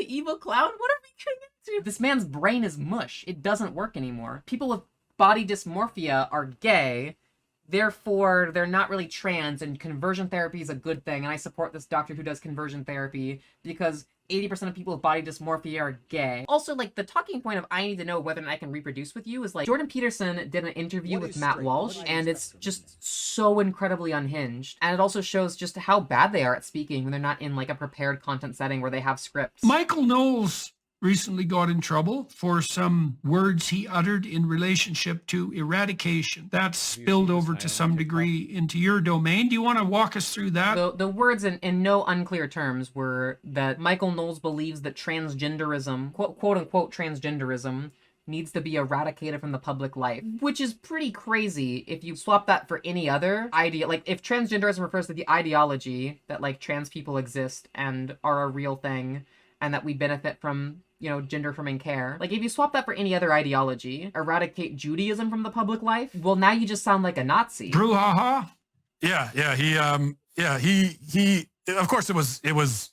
evil clown? What are we getting into? This man's brain is mush. It doesn't work anymore. People with body dysmorphia are gay, therefore they're not really trans, and conversion therapy is a good thing, and I support this doctor who does conversion therapy because 80% of people with body dysmorphia are gay. Also, like, the talking point of I need to know whether or not I can reproduce with you is like, Jordan Peterson did an interview with Matt Walsh, and it's just so incredibly unhinged. And it also shows just how bad they are at speaking when they're not in, like, a prepared content setting where they have scripts. Michael Knowles recently got in trouble for some words he uttered in relationship to eradication. That spilled over to some degree into your domain. Do you want to walk us through that? The words in no unclear terms were that Michael Knowles believes that transgenderism, quote unquote transgenderism, needs to be eradicated from the public life, which is pretty crazy if you swap that for any other idea. Like, if transgenderism refers to the ideology that, like, trans people exist and are a real thing and that we benefit from, you know, gender-affirming care. Like, if you swap that for any other ideology, eradicate Judaism from the public life, well, now you just sound like a Nazi. Brouhaha? He, of course, it was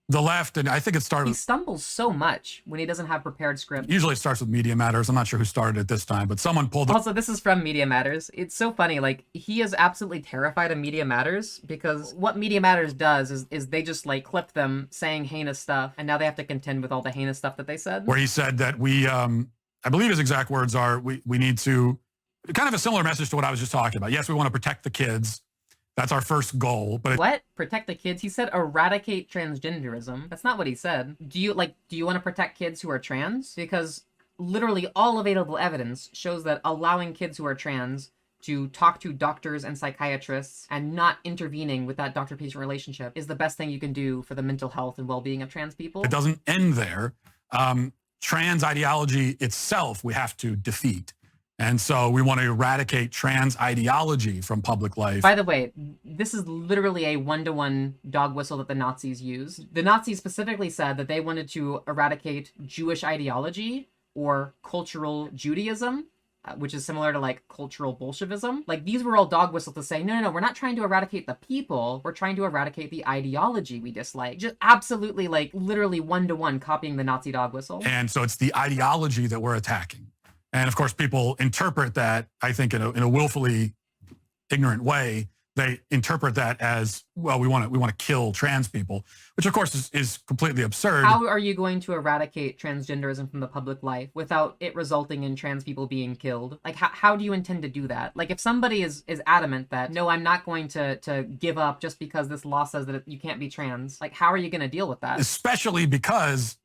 the left, and I think it started. He stumbles so much when he doesn't have prepared script. Usually it starts with Media Matters. I'm not sure who started it this time, but someone pulled. Also, this is from Media Matters. It's so funny. Like, he is absolutely terrified of Media Matters because what Media Matters does is they just, like, clip them saying heinous stuff, and now they have to contend with all the heinous stuff that they said. Where he said that we, I believe his exact words are, we need to, kind of a similar message to what I was just talking about. Yes, we want to protect the kids. That's our first goal. But what? Protect the kids? He said eradicate transgenderism. That's not what he said. Do you want to protect kids who are trans? Because literally all available evidence shows that allowing kids who are trans to talk to doctors and psychiatrists and not intervening with that doctor-patient relationship is the best thing you can do for the mental health and well-being of trans people. It doesn't end there. Trans ideology itself we have to defeat. And so we want to eradicate trans ideology from public life. By the way, this is literally a one-to-one dog whistle that the Nazis used. The Nazis specifically said that they wanted to eradicate Jewish ideology or cultural Judaism, which is similar to, like, cultural Bolshevism. Like, these were all dog whistles to say, no, we're not trying to eradicate the people. We're trying to eradicate the ideology we dislike. Just absolutely, like, literally one-to-one copying the Nazi dog whistle. And so it's the ideology that we're attacking. And of course, people interpret that, I think, in a willfully ignorant way. They interpret that as, well, we want to kill trans people, which of course is completely absurd. How are you going to eradicate transgenderism from the public life without it resulting in trans people being killed? Like, how do you intend to do that? Like, if somebody is adamant that, no, I'm not going to give up just because this law says that you can't be trans, like, how are you going to deal with that? Especially because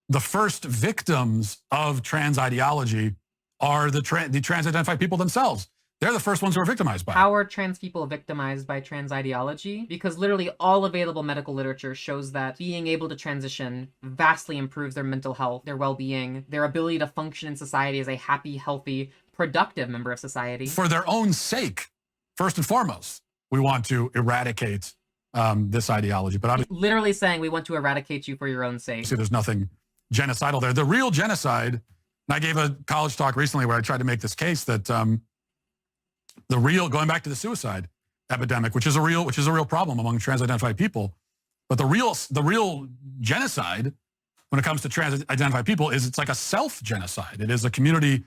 the first victims of trans ideology are the trans-identified people themselves. They're the first ones who are victimized by it. How are trans people victimized by trans ideology? Because literally all available medical literature shows that being able to transition vastly improves their mental health, their well-being, their ability to function in society as a happy, healthy, productive member of society. For their own sake, first and foremost, we want to eradicate this ideology. But I'm literally saying we want to eradicate you for your own sake. See, there's nothing genocidal there. The real genocide, and I gave a college talk recently where I tried to make this case that going back to the suicide epidemic, which is a real problem among trans-identified people, but the real genocide when it comes to trans-identified people is it's like a self-genocide. It is a community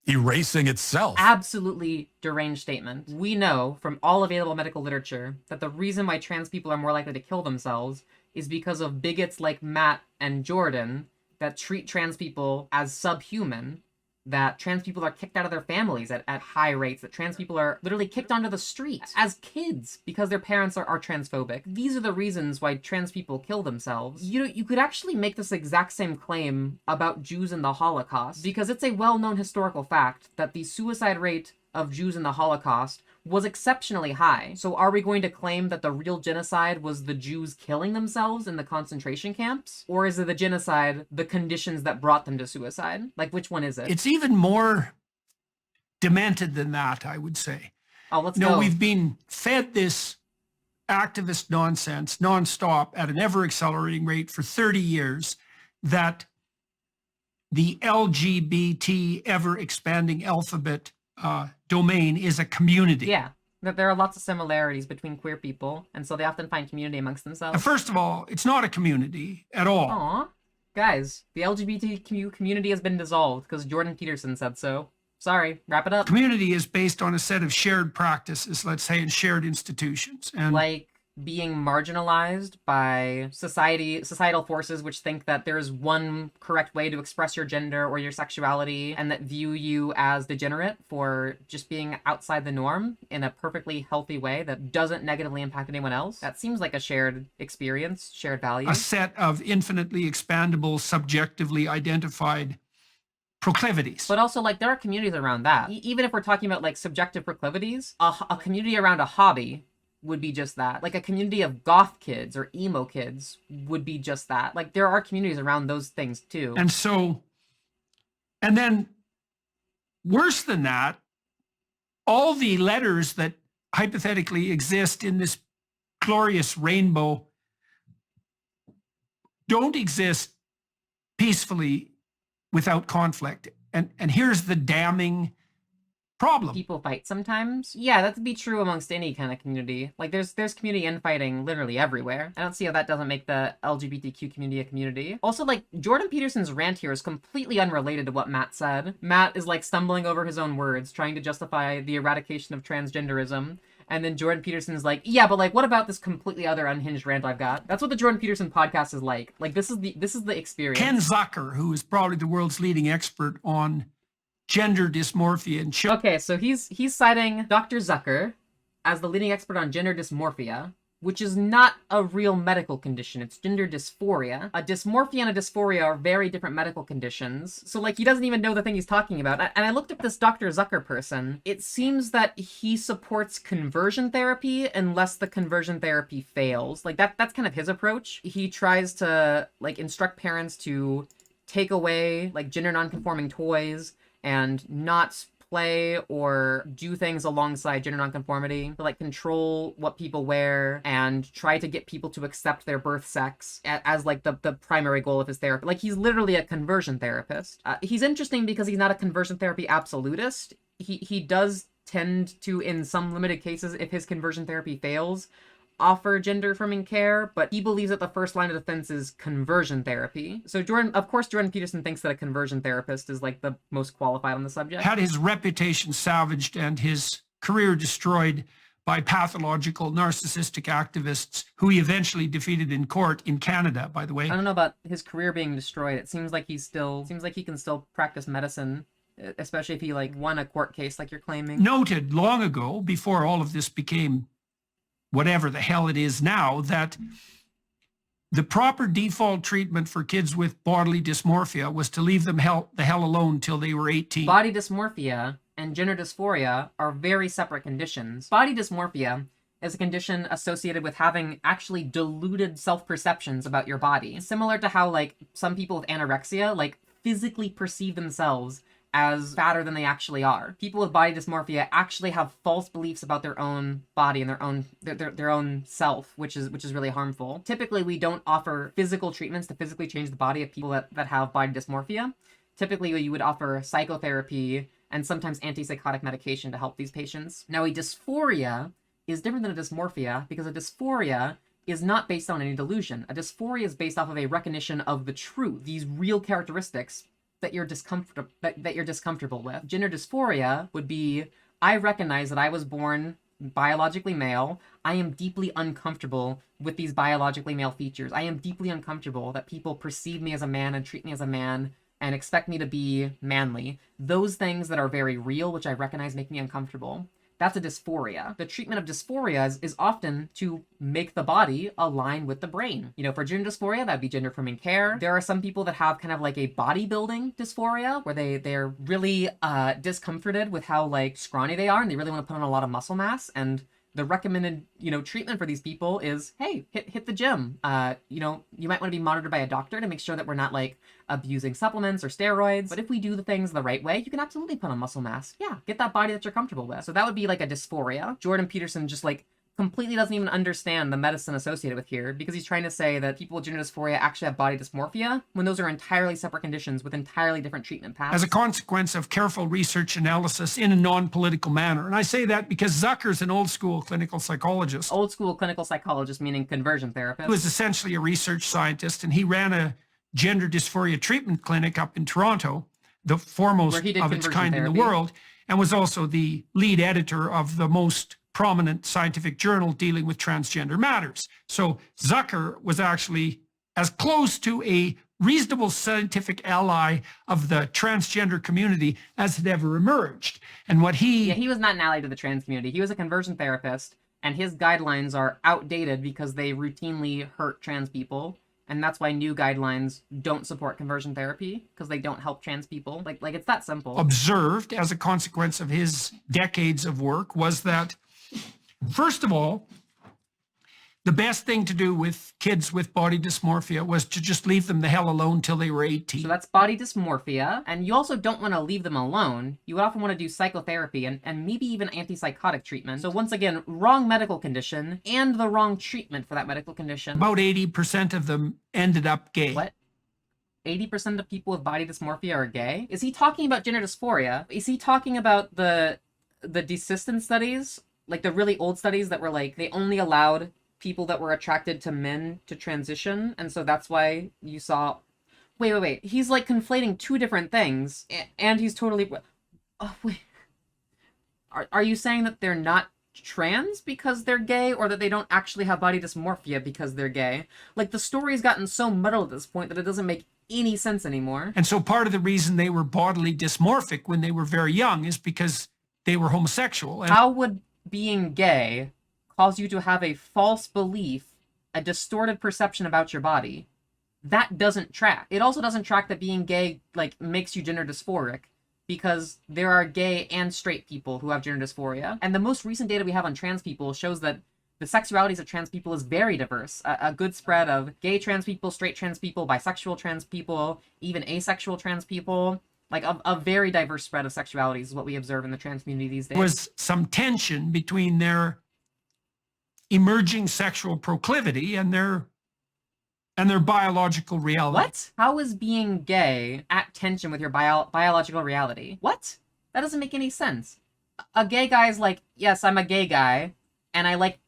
erasing itself. Absolutely deranged statement. We know from all available medical literature that the reason why trans people are more likely to kill themselves is because of bigots like Matt and Jordan that treat trans people as subhuman, that trans people are kicked out of their families at high rates, that trans people are literally kicked onto the street as kids because their parents are transphobic. These are the reasons why trans people kill themselves. You could actually make this exact same claim about Jews in the Holocaust, because it's a well-known historical fact that the suicide rate of Jews in the Holocaust was exceptionally high. So are we going to claim that the real genocide was the Jews killing themselves in the concentration camps? Or is it the genocide, the conditions that brought them to suicide? Like, which one is it? It's even more demented than that, I would say. Oh, let's go. We've been fed this activist nonsense nonstop at an ever-accelerating rate for 30 years that the LGBT ever-expanding alphabet domain is a community. Yeah. that there are lots of similarities between queer people, and so they often find community amongst themselves. First of all, it's not a community at all. Aw. Guys, the LGBTQ community has been dissolved because Jordan Peterson said so. Sorry, wrap it up. Community is based on a set of shared practices, let's say, and shared institutions. And Like being marginalized by societal forces which think that there's one correct way to express your gender or your sexuality, and that view you as degenerate for just being outside the norm in a perfectly healthy way that doesn't negatively impact anyone else. That seems like a shared experience, shared value. a set of infinitely expandable, subjectively identified proclivities. But also, like, there are communities around that. Even if we're talking about, like, subjective proclivities, a community around a hobby would be just that. Like, a community of goth kids or emo kids would be just that. Like, there are communities around those things, too. And so, and then worse than that, all the letters that hypothetically exist in this glorious rainbow don't exist peacefully without conflict. And here's the damning problem. People fight sometimes. Yeah, that would be true amongst any kind of community. Like, there's community infighting literally everywhere. I don't see how that doesn't make the LGBTQ community a community. Also, like, Jordan Peterson's rant here is completely unrelated to what Matt said. Matt is, like, stumbling over his own words, trying to justify the eradication of transgenderism. And then Jordan Peterson's like, yeah, but, like, what about this completely other unhinged rant I've got? That's what the Jordan Peterson podcast is like. Like, this is the experience. Ken Zucker, who is probably the world's leading expert on gender dysmorphia and children. Okay, so he's citing Dr. Zucker as the leading expert on gender dysmorphia, which is not a real medical condition. It's gender dysphoria. A dysmorphia and a dysphoria are very different medical conditions. So, like, he doesn't even know the thing he's talking about. And I looked up this Dr. Zucker person. It seems that he supports conversion therapy unless the conversion therapy fails. Like, that's kind of his approach. He tries to, like, instruct parents to take away, like, gender nonconforming toys and not play or do things alongside gender nonconformity, to, like, control what people wear and try to get people to accept their birth sex as like the primary goal of his therapy. Like, he's literally a conversion therapist. He's interesting because he's not a conversion therapy absolutist. He does tend to, in some limited cases, if his conversion therapy fails, offer gender affirming care, but he believes that the first line of defense is conversion therapy. So Jordan Peterson thinks that a conversion therapist is, like, the most qualified on the subject. Had his reputation salvaged and his career destroyed by pathological narcissistic activists who he eventually defeated in court in Canada, by the way. I don't know about his career being destroyed. It seems like he can still practice medicine, especially if he, like, won a court case like you're claiming. Noted long ago, before all of this became whatever the hell it is now, that the proper default treatment for kids with bodily dysmorphia was to leave them the hell alone till they were 18. Body dysmorphia and gender dysphoria are very separate conditions. Body dysmorphia is a condition associated with having actually deluded self-perceptions about your body. Similar to how, like, some people with anorexia, like, physically perceive themselves as fatter than they actually are. People with body dysmorphia actually have false beliefs about their own body and their own self, which is really harmful. Typically, we don't offer physical treatments to physically change the body of people that have body dysmorphia. Typically, you would offer psychotherapy and sometimes antipsychotic medication to help these patients. Now, a dysphoria is different than a dysmorphia because a dysphoria is not based on any delusion. A dysphoria is based off of a recognition of the truth, these real characteristics that you're discomfortable with. Gender dysphoria would be, I recognize that I was born biologically male. I am deeply uncomfortable with these biologically male features. I am deeply uncomfortable that people perceive me as a man and treat me as a man and expect me to be manly. Those things that are very real, which I recognize make me uncomfortable. That's a dysphoria. The treatment of dysphoria is often to make the body align with the brain. You know, for gender dysphoria, that'd be gender affirming care. There are some people that have kind of like a bodybuilding dysphoria, where they're really discomforted with how, like, scrawny they are, and they really want to put on a lot of muscle mass. And the recommended, treatment for these people is, hey, hit the gym. You might want to be monitored by a doctor to make sure that we're not, like, abusing supplements or steroids. But if we do the things the right way, you can absolutely put on muscle mass. Yeah, get that body that you're comfortable with. So that would be like a dysphoria. Jordan Peterson just, like, completely doesn't even understand the medicine associated with here, because he's trying to say that people with gender dysphoria actually have body dysmorphia, when those are entirely separate conditions with entirely different treatment paths. As a consequence of careful research analysis in a non-political manner. And I say that because Zucker's an old school clinical psychologist. Old school clinical psychologist, meaning conversion therapist. He was essentially a research scientist, and he ran a gender dysphoria treatment clinic up in Toronto, the foremost of its kind in the world, and was also the lead editor of the most prominent scientific journal dealing with transgender matters. So Zucker was actually as close to a reasonable scientific ally of the transgender community as had ever emerged. And what he was not an ally to the trans community. He was a conversion therapist, and his guidelines are outdated because they routinely hurt trans people. And that's why new guidelines don't support conversion therapy, because they don't help trans people. Like it's that simple. Observed as a consequence of his decades of work was that, first of all, the best thing to do with kids with body dysmorphia was to just leave them the hell alone till they were 18. So that's body dysmorphia. And you also don't want to leave them alone. You often want to do psychotherapy and maybe even antipsychotic treatment. So once again, wrong medical condition and the wrong treatment for that medical condition. About 80% of them ended up gay. What? 80% of people with body dysmorphia are gay? Is he talking about gender dysphoria? Is he talking about the desistance studies? Like the really old studies that were like, they only allowed people that were attracted to men to transition, and so that's why you saw... Wait. He's like conflating two different things, and he's totally... Oh, wait. Are you saying that they're not trans because they're gay, or that they don't actually have body dysmorphia because they're gay? Like, the story's gotten so muddled at this point that it doesn't make any sense anymore. And so part of the reason they were bodily dysmorphic when they were very young is because they were homosexual. And how would being gay cause you to have a false belief, a distorted perception about your body? That doesn't track. It also doesn't track that being gay, like, makes you gender dysphoric, because there are gay and straight people who have gender dysphoria. And the most recent data we have on trans people shows that the sexualities of trans people is very diverse. A good spread of gay trans people, straight trans people, bisexual trans people, even asexual trans people. Like, a very diverse spread of sexualities is what we observe in the trans community these days. There was some tension between their emerging sexual proclivity and their biological reality. What? How is being gay at tension with your biological reality? What? That doesn't make any sense. A gay guy is like, yes, I'm a gay guy, and I like...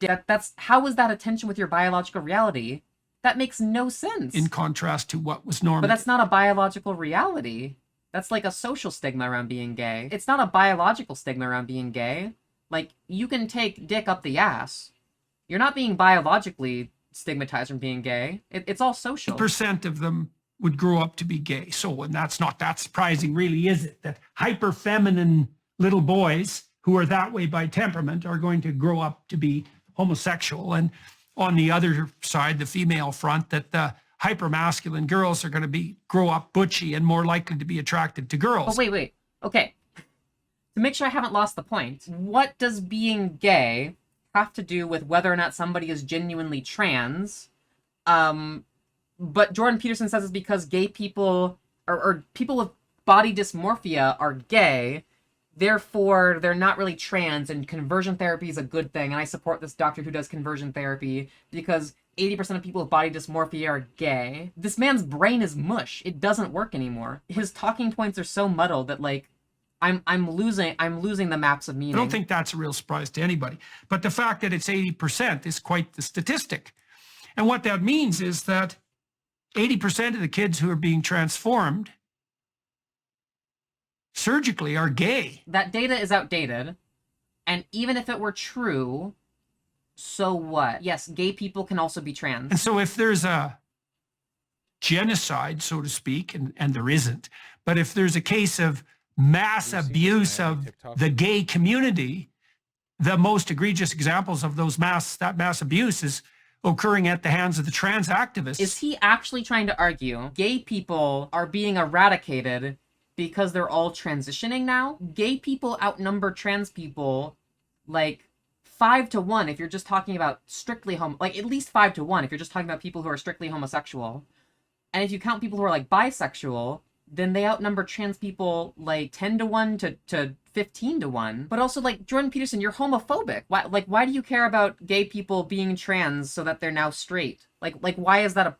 how is that a tension with your biological reality? That makes no sense. In contrast to what was normal. But that's not a biological reality. That's like a social stigma around being gay. It's not a biological stigma around being gay. Like, you can take dick up the ass. You're not being biologically stigmatized from being gay. It's all social. Percent of them would grow up to be gay. So, and that's not that surprising, really, is it? That hyper feminine little boys who are that way by temperament are going to grow up to be homosexual. And on the other side, the female front, that the hyper masculine girls are going to grow up butchy and more likely to be attracted to girls. Oh, wait. Okay. To make sure I haven't lost the point, what does being gay have to do with whether or not somebody is genuinely trans? But Jordan Peterson says it's because gay people or people with body dysmorphia are gay, therefore they're not really trans, and conversion therapy is a good thing. And I support this doctor who does conversion therapy because 80% of people with body dysmorphia are gay. This man's brain is mush. It doesn't work anymore. His talking points are so muddled that, like, I'm losing the maps of meaning. I don't think that's a real surprise to anybody. But the fact that it's 80% is quite the statistic. And what that means is that 80% of the kids who are being transformed surgically are gay. That data is outdated. And even if it were true, so what? Yes, gay people can also be trans. And so if there's a genocide, so to speak, and there isn't, but if there's a case of mass abuse of the gay community, the most egregious examples of that mass abuse is occurring at the hands of the trans activists. Is he actually trying to argue gay people are being eradicated because they're all transitioning now? Gay people outnumber trans people like 5 to 1 if you're just talking about strictly like at least 5 to 1 if you're just talking about people who are strictly homosexual. And if you count people who are like bisexual, then they outnumber trans people like 10 to 1 to 15 to 1. But also, like, Jordan Peterson, you're homophobic. Why do you care about gay people being trans so that they're now straight? Like why is that a...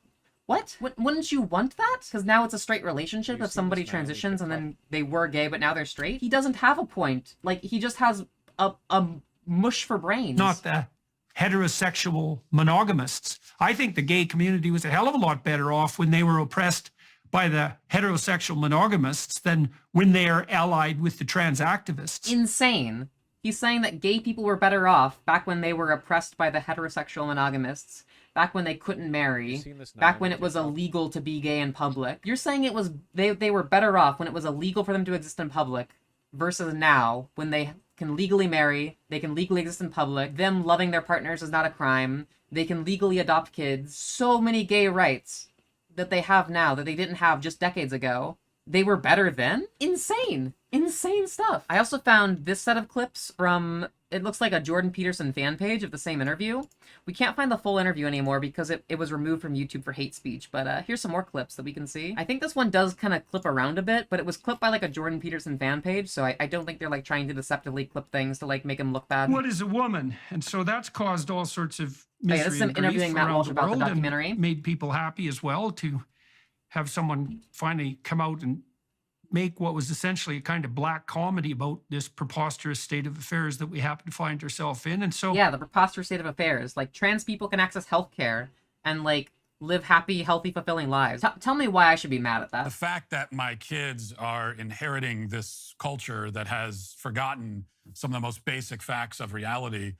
What? Wouldn't you want that? Because now it's a straight relationship if somebody transitions and then they were gay but now they're straight? He doesn't have a point. Like, he just has a mush for brains. Not the heterosexual monogamists. I think the gay community was a hell of a lot better off when they were oppressed by the heterosexual monogamists than when they are allied with the trans activists. Insane. He's saying that gay people were better off back when they were oppressed by the heterosexual monogamists, back when they couldn't marry, back when it was illegal to be gay in public. You're saying it was they were better off when it was illegal for them to exist in public versus now when they can legally marry, they can legally exist in public, them loving their partners is not a crime, they can legally adopt kids. So many gay rights that they have now that they didn't have just decades ago. They were better then? Insane. Insane stuff. I also found this set of clips from, it looks like a Jordan Peterson fan page of the same interview. We can't find the full interview anymore because it was removed from YouTube for hate speech, but here's some more clips that we can see. I think this one does kind of clip around a bit, but it was clipped by like a Jordan Peterson fan page, so I don't think they're like trying to deceptively clip things to like make him look bad. What is a woman? And so that's caused all sorts of misery this is him and grief interviewing Matt around Walsh the about the world, and documentary. made people happy as well to have someone finally come out and make what was essentially a kind of black comedy about this preposterous state of affairs that we happen to find ourselves in. And so yeah, the preposterous state of affairs. Like, trans people can access healthcare and like live happy, healthy, fulfilling lives. Tell me why I should be mad at that. The fact that my kids are inheriting this culture that has forgotten some of the most basic facts of reality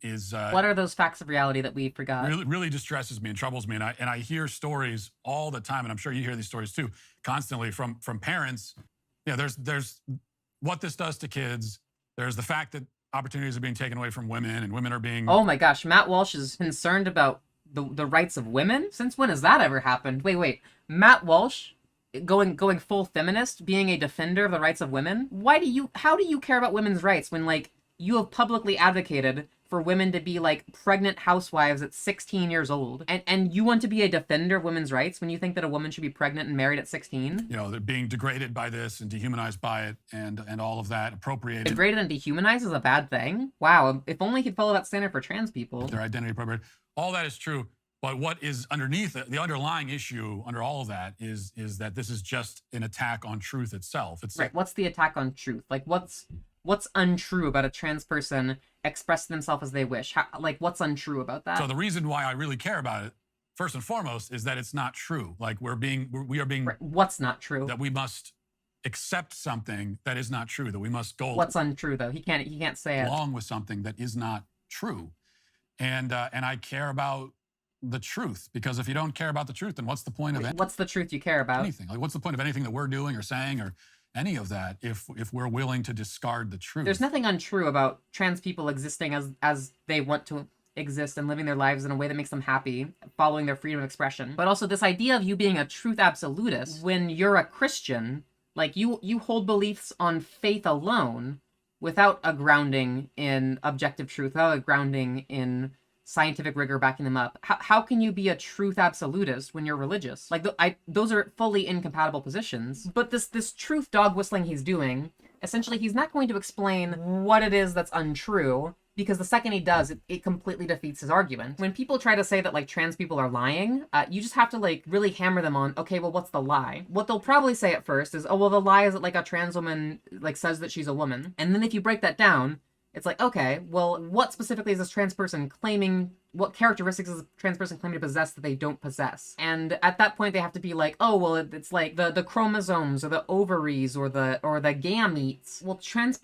is what are those facts of reality that we forgot? really distresses me and troubles me. And I hear stories all the time, and I'm sure you hear these stories too, constantly from parents. Yeah, there's what this does to kids. There's the fact that opportunities are being taken away from women, and women are being... Oh my gosh, Matt Walsh is concerned about the rights of women? Since when has that ever happened? Wait. Matt Walsh going full feminist, being a defender of the rights of women? How do you care about women's rights when, like, you have publicly advocated for women to be like pregnant housewives at 16 years old, and you want to be a defender of women's rights when you think that a woman should be pregnant and married at 16? You know, they're being degraded by this and dehumanized by it, and all of that, appropriated. Degraded and dehumanized is a bad thing? Wow, if only he'd follow that standard for trans people. Their identity appropriated. All that is true, but what is underneath it, the underlying issue under all of that is that this is just an attack on truth itself. It's right. What's the attack on truth? Like, what's untrue about a trans person expressing themselves as they wish? What's untrue about that? So the reason why I really care about it, first and foremost, is that it's not true. Like, we are being... Right. What's not true? That we must accept something that is not true, that we must go... What's untrue, though? He can't say it. Along with something that is not true. And I care about the truth, because if you don't care about the truth, then what's the point of it? What's the truth you care about? Anything. Like, what's the point of anything that we're doing or saying or any of that if we're willing to discard the truth? There's nothing untrue about trans people existing as they want to exist and living their lives in a way that makes them happy, following their freedom of expression. But also this idea of you being a truth absolutist when you're a Christian, like you hold beliefs on faith alone without a grounding in objective truth, without a grounding in scientific rigor backing them up. How can you be a truth absolutist when you're religious? Like, those are fully incompatible positions. But this truth dog whistling he's doing, essentially he's not going to explain what it is that's untrue, because the second he does, it completely defeats his argument. When people try to say that, like, trans people are lying, you just have to, like, really hammer them on, okay, well, what's the lie? What they'll probably say at first is, oh, well, the lie is that, like, a trans woman, like, says that she's a woman. And then if you break that down, it's like, okay, well, what specifically is this trans person claiming, what characteristics is this trans person claiming to possess that they don't possess? And at that point, they have to be like, oh, well, it's like the chromosomes or the ovaries or the gametes. Well, trans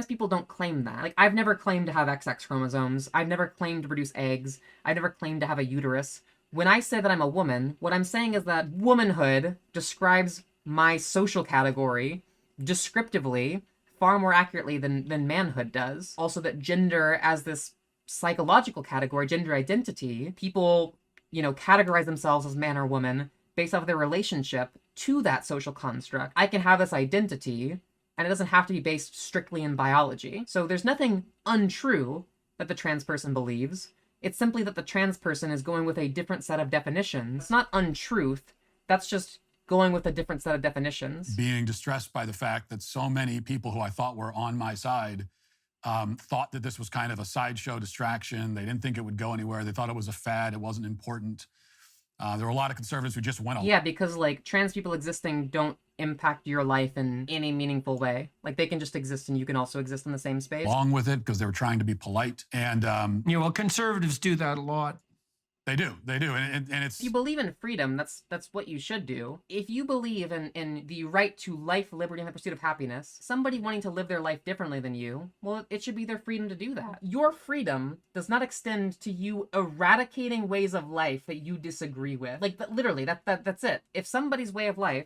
people don't claim that. Like, I've never claimed to have XX chromosomes. I've never claimed to produce eggs. I've never claimed to have a uterus. When I say that I'm a woman, what I'm saying is that womanhood describes my social category descriptively far more accurately than manhood does. Also, that gender as this psychological category, gender identity, people, categorize themselves as man or woman based off of their relationship to that social construct. I can have this identity, and it doesn't have to be based strictly in biology. So there's nothing untrue that the trans person believes. It's simply that the trans person is going with a different set of definitions. It's not untruth. That's just going with a different set of definitions. Being distressed by the fact that so many people who I thought were on my side thought that this was kind of a sideshow distraction. They didn't think it would go anywhere. They thought it was a fad. It wasn't important. There were a lot of conservatives who just went along. Yeah, because like trans people existing don't impact your life in any meaningful way. Like they can just exist and you can also exist in the same space. Along with it because they were trying to be polite. And well, conservatives do that a lot. They do. And it's... If you believe in freedom, that's what you should do. If you believe in the right to life, liberty, and the pursuit of happiness, somebody wanting to live their life differently than you, well, it should be their freedom to do that. Your freedom does not extend to you eradicating ways of life that you disagree with. Like, literally, that's it. If somebody's way of life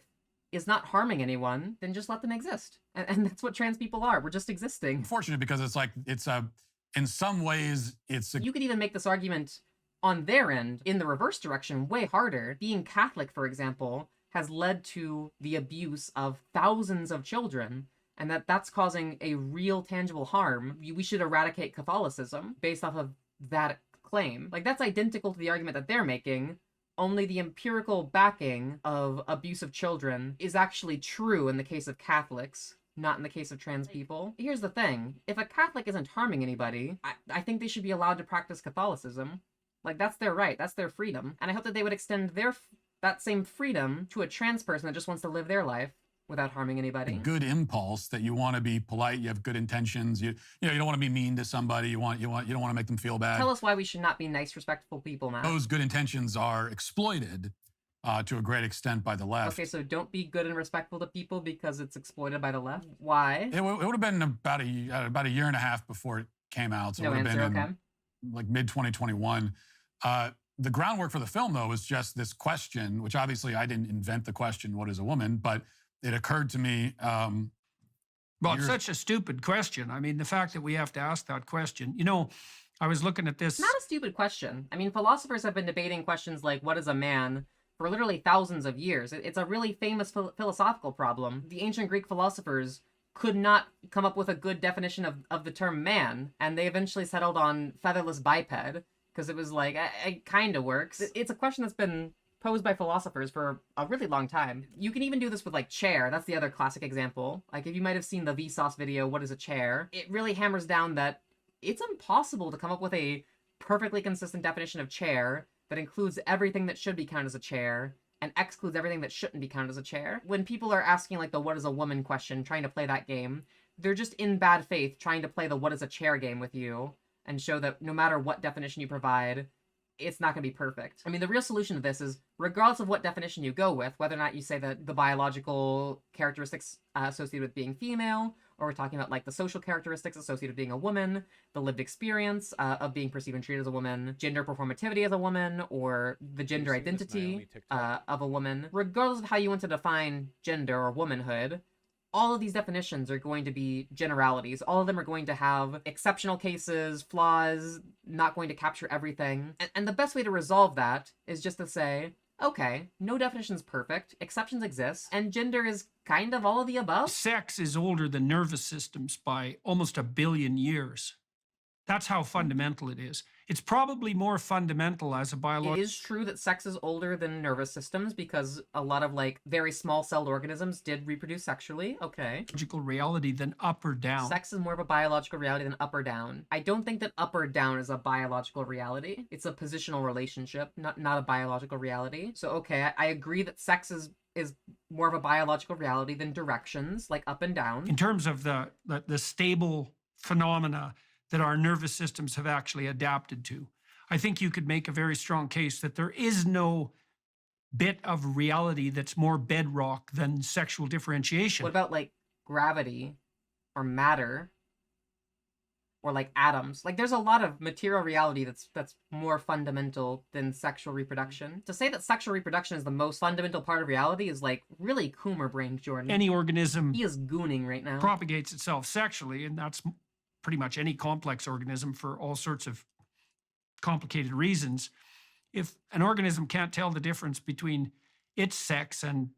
is not harming anyone, then just let them exist. And that's what trans people are. We're just existing. Unfortunate because it's like, in some ways, You could even make this argument on their end, in the reverse direction, way harder. Being Catholic, for example, has led to the abuse of thousands of children, and that's causing a real tangible harm. We should eradicate Catholicism based off of that claim. Like, that's identical to the argument that they're making, only the empirical backing of abuse of children is actually true in the case of Catholics, not in the case of trans people. Here's the thing. If a Catholic isn't harming anybody, I think they should be allowed to practice Catholicism. Like, that's their right. That's their freedom. And I hope that they would extend that same freedom to a trans person that just wants to live their life without harming anybody. A good impulse that you want to be polite, you have good intentions, you don't want to be mean to somebody, you don't want to make them feel bad. Tell us why we should not be nice, respectful people now. Those good intentions are exploited to a great extent by the left. Okay, so don't be good and respectful to people because it's exploited by the left? Why? It would have been about a year and a half before it came out. So No it would have answer, been okay. like mid-2021. The groundwork for the film, though, was just this question, which obviously I didn't invent the question, what is a woman? But it occurred to me. Well, it's such a stupid question. I mean, the fact that we have to ask that question. I was looking at this. It's not a stupid question. I mean, philosophers have been debating questions like, what is a man, for literally thousands of years. It's a really famous philosophical problem. The ancient Greek philosophers could not come up with a good definition of the term man, and they eventually settled on featherless biped, because it was like, it kind of works. It's a question that's been posed by philosophers for a really long time. You can even do this with, like, chair. That's the other classic example. Like, if you might have seen the Vsauce video, What is a Chair? It really hammers down that it's impossible to come up with a perfectly consistent definition of chair that includes everything that should be counted as a chair and excludes everything that shouldn't be counted as a chair. When people are asking, like, the what is a woman question, trying to play that game, they're just in bad faith trying to play the what is a chair game with you and show that no matter what definition you provide, it's not going to be perfect. I mean, the real solution to this is, regardless of what definition you go with, whether or not you say that the biological characteristics associated with being female, or we're talking about, like, the social characteristics associated with being a woman, the lived experience of being perceived and treated as a woman, gender performativity as a woman, or the gender identity of a woman. Regardless of how you want to define gender or womanhood, all of these definitions are going to be generalities. All of them are going to have exceptional cases, flaws, not going to capture everything. And the best way to resolve that is just to say, okay, no definition's perfect, exceptions exist, and gender is kind of all of the above. Sex is older than nervous systems by almost 1 billion years. That's how fundamental it is. It's probably more fundamental as a biological... It is true that sex is older than nervous systems because a lot of, like, very small-celled organisms did reproduce sexually. Okay. reality than up or down. Sex is more of a biological reality than up or down. I don't think that up or down is a biological reality. It's a positional relationship, not a biological reality. So, okay, I agree that sex is more of a biological reality than directions, like up and down. In terms of the stable phenomena that our nervous systems have actually adapted to, I think you could make a very strong case that there is no bit of reality that's more bedrock than sexual differentiation. What about, like, gravity or matter or, like, atoms? Like, there's a lot of material reality that's more fundamental than sexual reproduction. To say that sexual reproduction is the most fundamental part of reality is, like, really Coomer brain, Jordan. Any organism He is gooning right now. propagates itself sexually, and that's pretty much any complex organism for all sorts of complicated reasons. If an organism can't tell the difference between its sex and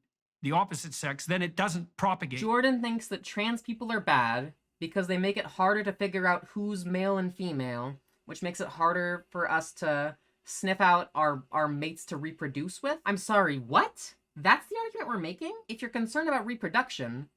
the opposite sex, then it doesn't propagate. Jordan thinks that trans people are bad because they make it harder to figure out who's male and female, which makes it harder for us to sniff out our mates to reproduce with. I'm sorry, what? That's the argument we're making? If you're concerned about reproduction,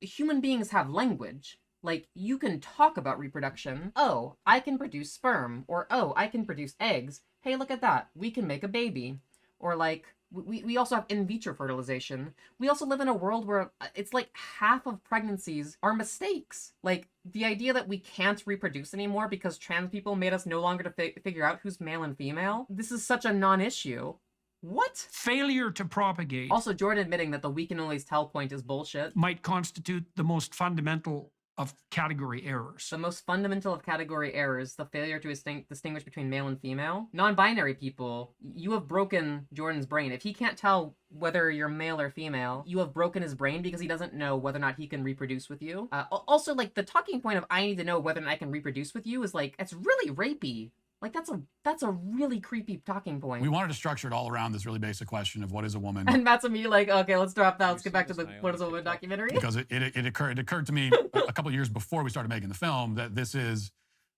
human beings have language. Like, you can talk about reproduction. Oh, I can produce sperm. Or, oh, I can produce eggs. Hey, look at that. We can make a baby. Or, like, we also have in vitro fertilization. We also live in a world where it's like half of pregnancies are mistakes. Like, the idea that we can't reproduce anymore because trans people made us no longer to figure out who's male and female. This is such a non-issue. What? Failure to propagate. Also, Jordan admitting that the we can always tell point is bullshit. Might constitute the most fundamental of category errors. The most fundamental of category errors, the failure to distinguish between male and female. Non-binary people, you have broken Jordan's brain. If he can't tell whether you're male or female, you have broken his brain because he doesn't know whether or not he can reproduce with you. Also, like, the talking point of I need to know whether or not I can reproduce with you is like, it's really rapey. Like, that's a really creepy talking point. We wanted to structure it all around this really basic question of what is a woman. And Matt's immediately like, okay, let's drop that. Let's get back to the what is a woman documentary. Because it occurred to me a couple of years before we started making the film that this is,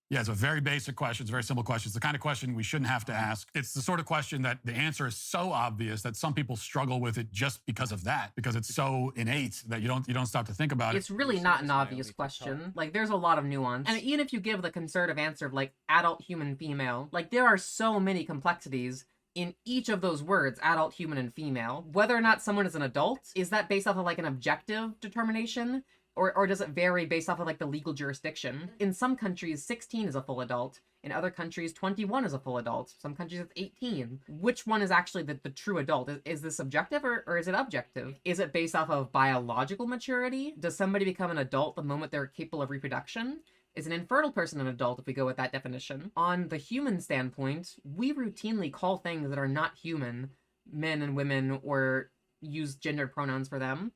yeah, it's a very basic question. It's a very simple question. It's the kind of question we shouldn't have to ask. It's the sort of question that the answer is so obvious that some people struggle with it just because of that, because it's so innate that you don't stop to think about it. It's really not an obvious question. Like, there's a lot of nuance. And even if you give the conservative answer of, like, adult human female, like, there are so many complexities in each of those words, adult, human, and female. Whether or not someone is an adult, is that based off of, like, an objective determination? Or does it vary based off of, like, the legal jurisdiction? In some countries, 16 is a full adult. In other countries, 21 is a full adult. Some countries, it's 18. Which one is actually the true adult? Is this subjective or is it objective? Is it based off of biological maturity? Does somebody become an adult the moment they're capable of reproduction? Is an infertile person an adult if we go with that definition? On the human standpoint, we routinely call things that are not human men and women or use gendered pronouns for them.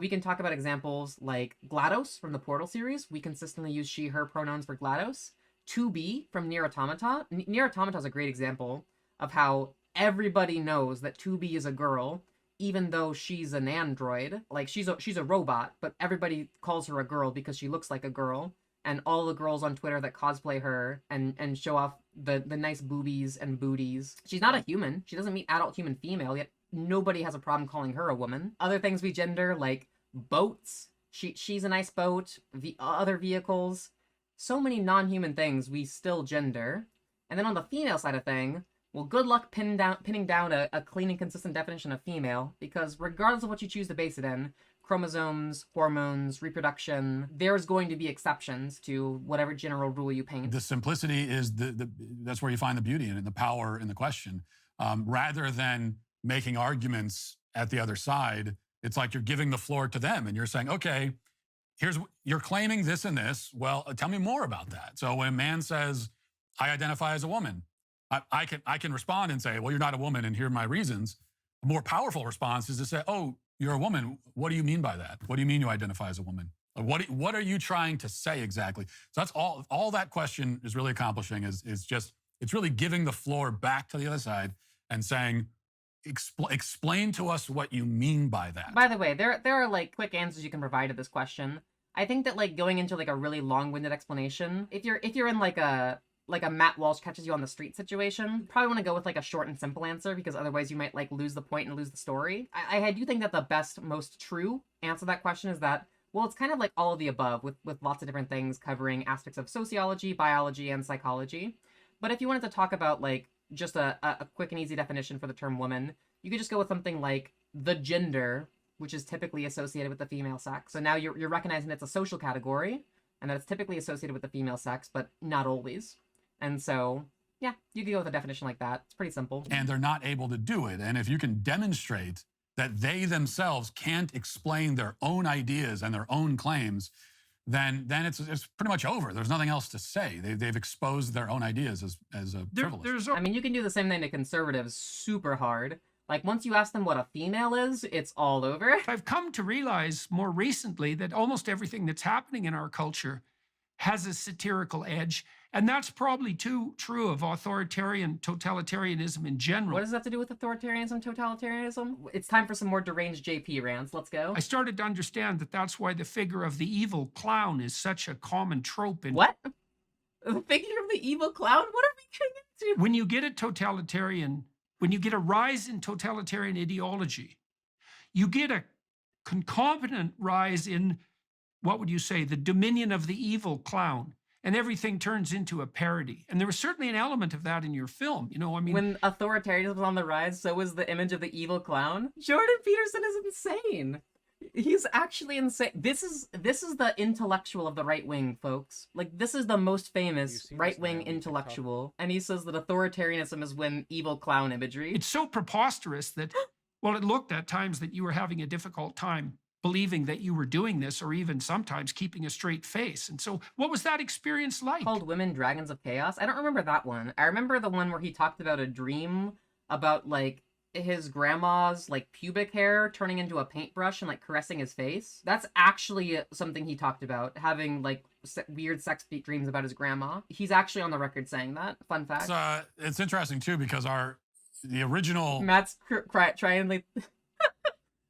We can talk about examples like GLaDOS from the Portal series. We consistently use she, her pronouns for GLaDOS. 2B from Nier Automata. Nier Automata is a great example of how everybody knows that 2B is a girl, even though she's an android. Like, she's a robot, but everybody calls her a girl because she looks like a girl. And all the girls on Twitter that cosplay her and show off the nice boobies and booties. She's not a human. She doesn't meet adult human female, yet nobody has a problem calling her a woman. Other things we gender, like boats. She's a nice boat. Other vehicles. So many non-human things we still gender. And then on the female side of thing, well, good luck pinning down a clean and consistent definition of female, because regardless of what you choose to base it in, chromosomes, hormones, reproduction, there's going to be exceptions to whatever general rule you paint. The simplicity is that's where you find the beauty in it, the power in the question. Rather than making arguments at the other side, it's like you're giving the floor to them and you're saying, okay, you're claiming this and this. Well, tell me more about that. So when a man says, I identify as a woman, I can respond and say, well, you're not a woman and here are my reasons. A more powerful response is to say, oh, you're a woman. What do you mean by that? What do you mean you identify as a woman? What are you trying to say exactly? So that's all that question is really accomplishing is just, it's really giving the floor back to the other side and saying, explain to us what you mean by that. By the way, there are like quick answers you can provide to this question. I think that like going into like a really long-winded explanation, if you're in like a Matt Walsh catches you on the street situation, you probably want to go with like a short and simple answer, because otherwise you might like lose the point and lose the story. I do think that the best, most true answer to that question is that, well, it's kind of like all of the above with lots of different things covering aspects of sociology, biology, and psychology. But if you wanted to talk about like just a quick and easy definition for the term woman, you could just go with something like the gender, which is typically associated with the female sex. So now you're recognizing that it's a social category and that it's typically associated with the female sex, but not always. And so, yeah, you could go with a definition like that. It's pretty simple. And they're not able to do it. And if you can demonstrate that they themselves can't explain their own ideas and their own claims, then it's pretty much over. There's nothing else to say. They've exposed their own ideas as frivolous. I mean, you can do the same thing to conservatives super hard. Like, once you ask them what a female is, it's all over. I've come to realize more recently that almost everything that's happening in our culture has a satirical edge. And that's probably true of authoritarian totalitarianism in general. What does that have to do with authoritarianism, totalitarianism? It's time for some more deranged JP rants. Let's go. I started to understand that that's why the figure of the evil clown is such a common trope in... What? The figure of the evil clown? What are we getting into? When you get a rise in totalitarian ideology, you get a concomitant rise in, what would you say, the dominion of the evil clown. And everything turns into a parody. And there was certainly an element of that in your film. You know, I mean, when authoritarianism was on the rise, so was the image of the evil clown. Jordan Peterson is insane. He's actually insane. This is the intellectual of the right wing, folks. Like, this is the most famous right wing intellectual, and he says that authoritarianism is when evil clown imagery. It's so preposterous that, well, it looked at times that you were having a difficult time believing that you were doing this, or even sometimes keeping a straight face. And so what was that experience like? Called Women Dragons of Chaos. I don't remember that one. I remember the one where he talked about a dream about, like, his grandma's, like, pubic hair turning into a paintbrush and, like, caressing his face. That's actually something he talked about, having, like, weird sex dreams about his grandma. He's actually on the record saying that. Fun fact. It's interesting, too, because the original... Matt's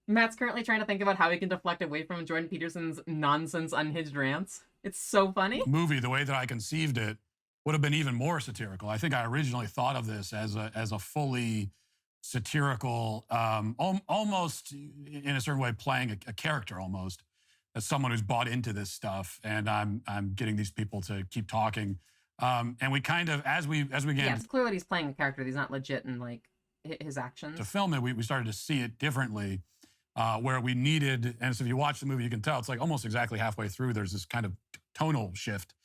Matt's currently trying to think about how he can deflect away from Jordan Peterson's nonsense, unhinged rants. It's so funny. Movie, the way that I conceived it, would have been even more satirical. I think I originally thought of this as a fully satirical, almost in a certain way playing a character almost, as someone who's bought into this stuff, and I'm getting these people to keep talking. And we kind of, as we began... Yeah, it's clear that he's playing a character. He's not legit in, like, his actions. To film it, we started to see it differently. Where we needed, and so if you watch the movie, you can tell it's like almost exactly halfway through. There's this kind of tonal shift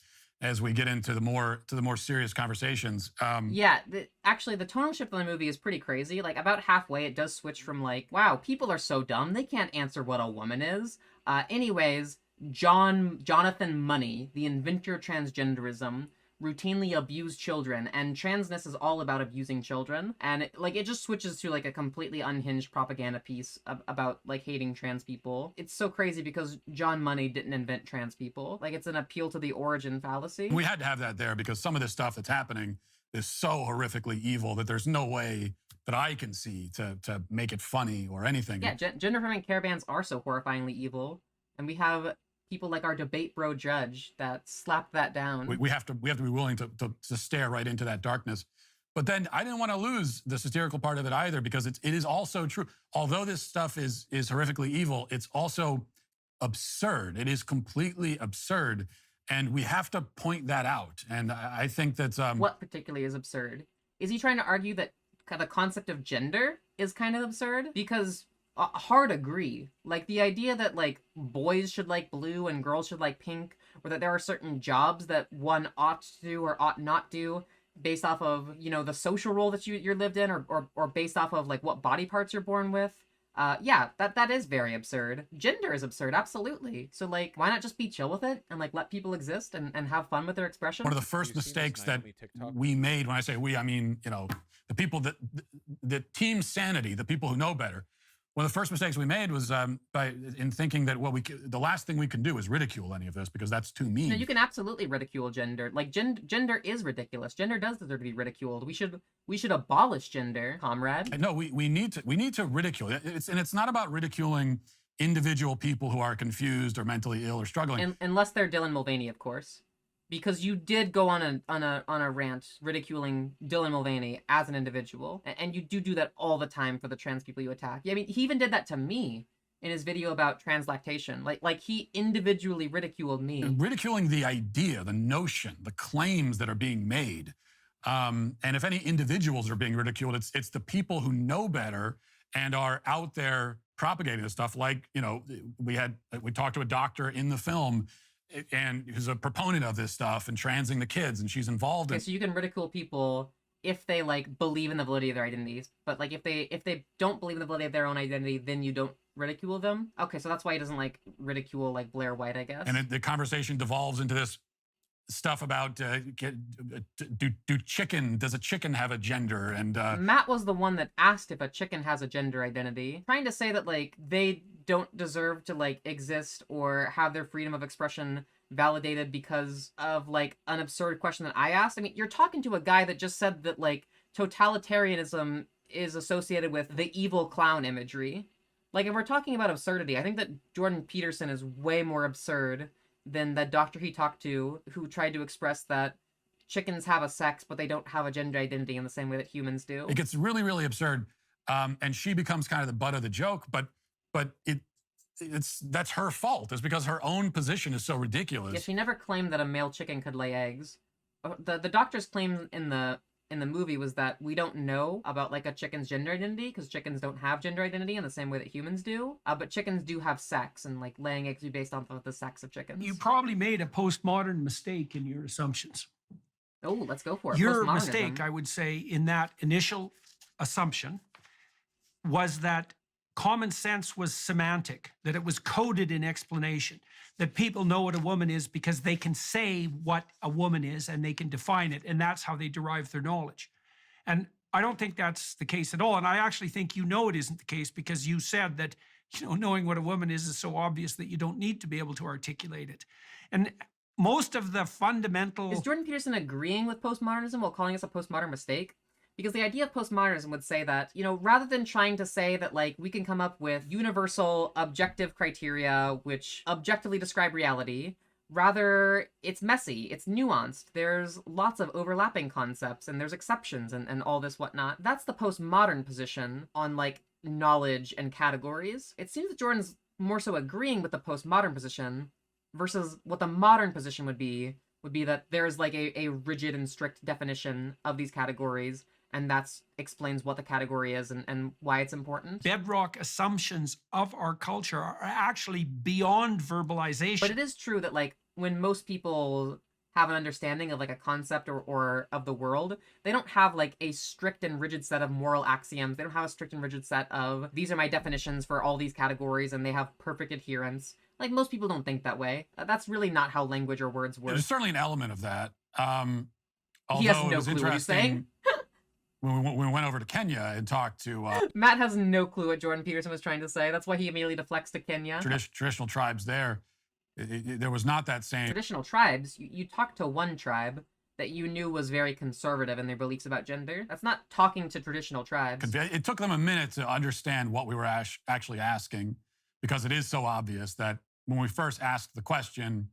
as we get into the more serious conversations. Yeah, actually, the tonal shift in the movie is pretty crazy. Like, about halfway, it does switch from like, wow, people are so dumb they can't answer what a woman is. Anyways, Jonathan Money, the inventor of transgenderism, routinely abused children, and transness is all about abusing children, and it just switches to like a completely unhinged propaganda piece about like hating trans people. It's so crazy because John Money didn't invent trans people. Like, it's an appeal to the origin fallacy. We had to have that there because some of this stuff that's happening is so horrifically evil that there's no way that I can see to make it funny or anything. Yeah, gender-affirming care bans are so horrifyingly evil, and we have people like our debate bro judge that slapped that down. We have to be willing to stare right into that darkness. But then I didn't want to lose the satirical part of it either, because it is also true. Although this stuff is horrifically evil, it's also absurd. It is completely absurd, and we have to point that out. And I think that what particularly is absurd? Is he trying to argue that the concept of gender is kind of absurd? Because hard agree. Like, the idea that, like, boys should like blue and girls should like pink, or that there are certain jobs that one ought to do or ought not do based off of, you know, the social role that you're lived in, or based off of, like, what body parts you're born with. Yeah, that is very absurd. Gender is absurd, absolutely. So, like, why not just be chill with it and, like, let people exist and have fun with their expression? One of the first mistakes that we made, when I say we, I mean, you know, the people the team sanity, the people who know better. One of the first mistakes we made was in thinking that the last thing we can do is ridicule any of this, because that's too mean. No, you can absolutely ridicule gender. Like, gender is ridiculous. Gender does deserve to be ridiculed. We should abolish gender, comrade. No, we need to ridicule. It's not about ridiculing individual people who are confused or mentally ill or struggling. Unless they're Dylan Mulvaney, of course. Because you did go on a rant ridiculing Dylan Mulvaney as an individual, and you do that all the time for the trans people you attack. Yeah, I mean, he even did that to me in his video about trans lactation. Like he individually ridiculed me. Ridiculing the idea, the notion, the claims that are being made. And if any individuals are being ridiculed, it's the people who know better and are out there propagating this stuff. Like, you know, we talked to a doctor in the film, and who's a proponent of this stuff and transing the kids, and she's involved in. Okay, so you can ridicule people if they like believe in the validity of their identities, but like if they don't believe in the validity of their own identity, then you don't ridicule them. Okay, so that's why he doesn't like ridicule like Blair White, I guess. And the conversation devolves into this stuff about does a chicken have a gender? And Matt was the one that asked if a chicken has a gender identity, trying to say that like they don't deserve to like exist or have their freedom of expression validated because of like an absurd question that I asked. I mean, you're talking to a guy that just said that like totalitarianism is associated with the evil clown imagery. Like, if we're talking about absurdity, I think that Jordan Peterson is way more absurd than the doctor he talked to who tried to express that chickens have a sex, but they don't have a gender identity in the same way that humans do. It gets really, really absurd. And she becomes kind of the butt of the joke. But but that's her fault. It's because her own position is so ridiculous. Yeah, she never claimed that a male chicken could lay eggs. The doctor's claim in the movie was that we don't know about like a chicken's gender identity because chickens don't have gender identity in the same way that humans do. But chickens do have sex, and like laying eggs be based off of the sex of chickens. You probably made a postmodern mistake in your assumptions. Oh, let's go for it. Your Postmodernism. mistake, I would say, in that initial assumption was that common sense was semantic, that it was coded in explanation, that people know what a woman is because they can say what a woman is and they can define it, and that's how they derive their knowledge. And I don't think that's the case at all. And I actually think you know it isn't the case because you said that, you know, knowing what a woman is so obvious that you don't need to be able to articulate it. And most of the fundamental... Is Jordan Peterson agreeing with postmodernism while calling us a postmodern mistake? Because the idea of postmodernism would say that, you know, rather than trying to say that, like, we can come up with universal objective criteria which objectively describe reality, rather it's messy, it's nuanced, there's lots of overlapping concepts, and there's exceptions and all this whatnot. That's the postmodern position on, like, knowledge and categories. It seems that Jordan's more so agreeing with the postmodern position versus what the modern position would be that there's, like, a rigid and strict definition of these categories, and that explains what the category is and why it's important. Bedrock assumptions of our culture are actually beyond verbalization. But it is true that, like, when most people have an understanding of, like, a concept or of the world, they don't have, like, a strict and rigid set of moral axioms. They don't have a strict and rigid set of, these are my definitions for all these categories, and they have perfect adherence. Like, most people don't think that way. That's really not how language or words work. There's certainly an element of that. Although he has no it was clue what he's interesting saying. when we went over to Kenya and talked to Matt has no clue what Jordan Peterson was trying to say. That's why he immediately deflects to Kenya. traditional tribes there. There was not that same... Traditional tribes, you talked to one tribe that you knew was very conservative in their beliefs about gender. That's not talking to traditional tribes. It took them a minute to understand what we were actually asking, because it is so obvious that when we first asked the question,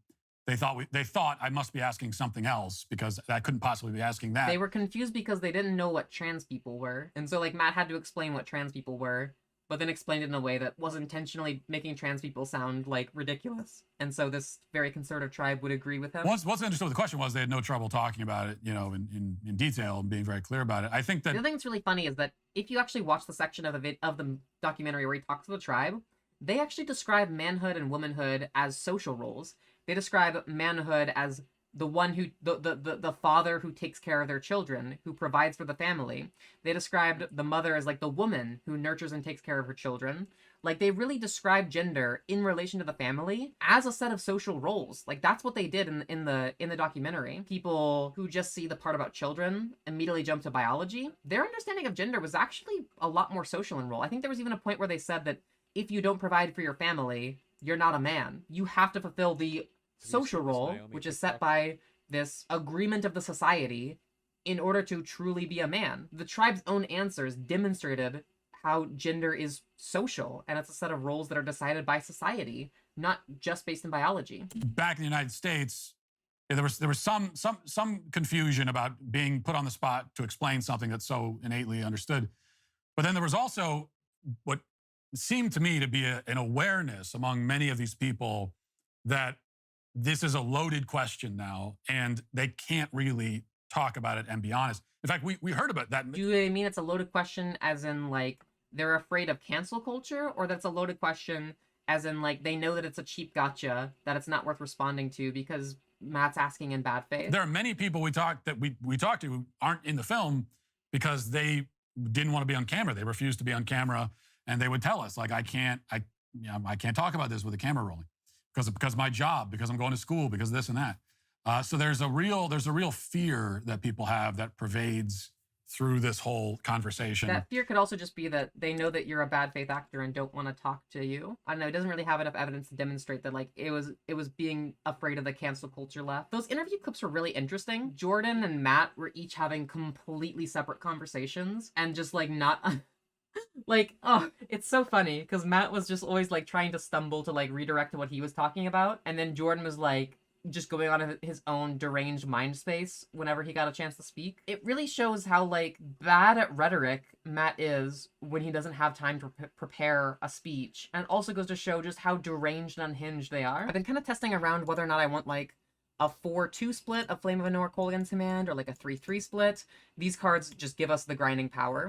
they thought I must be asking something else because I couldn't possibly be asking that. They were confused because they didn't know what trans people were. And so, like, Matt had to explain what trans people were, but then explained it in a way that was intentionally making trans people sound, like, ridiculous. And so this very conservative tribe would agree with him. Once they understood what the question was, they had no trouble talking about it, you know, in detail and being very clear about it. I think that... The other thing that's really funny is that if you actually watch the section of the documentary where he talks to the tribe, they actually describe manhood and womanhood as social roles. They describe manhood as the one who, the father who takes care of their children, who provides for the family. They described the mother as, like, the woman who nurtures and takes care of her children. Like, they really describe gender in relation to the family as a set of social roles. Like, that's what they did in the documentary. People who just see the part about children immediately jump to biology. Their understanding of gender was actually a lot more social in role. I think there was even a point where they said that if you don't provide for your family, you're not a man. You have to fulfill the social role, which is set by this agreement of the society, in order to truly be a man. The tribe's own answers demonstrated how gender is social, and it's a set of roles that are decided by society, not just based in biology. Back in the United States, there was some confusion about being put on the spot to explain something that's so innately understood. But then there was also what seemed to me to be an awareness among many of these people that this is a loaded question now, and they can't really talk about it and be honest. In fact, we heard about that. Do they mean it's a loaded question as in, like, they're afraid of cancel culture, or that's a loaded question as in, like, they know that it's a cheap gotcha, that it's not worth responding to because Matt's asking in bad faith? There are many people we talked to who aren't in the film because they didn't want to be on camera. They refused to be on camera, and they would tell us, like, I can't talk about this with the camera rolling because of my job, because I'm going to school, because of this and that. So there's a real fear that people have that pervades through this whole conversation. That fear could also just be that they know that you're a bad faith actor and don't want to talk to you. I don't know, it doesn't really have enough evidence to demonstrate that, like, it was being afraid of the cancel culture left. Those interview clips were really interesting. Jordan and Matt were each having completely separate conversations and just, like, not... like, oh, it's so funny because Matt was just always, like, trying to stumble to, like, redirect to what he was talking about, and then Jordan was like just going on in his own deranged mind space whenever he got a chance to speak. It really shows how, like, bad at rhetoric Matt is when he doesn't have time to prepare a speech. And it also goes to show just how deranged and unhinged they are. I've been kind of testing around whether or not I want, like, a 4-2 split of Flame of Anor Kolaghan's Command, or like a 3-3 split. These cards just give us the grinding power.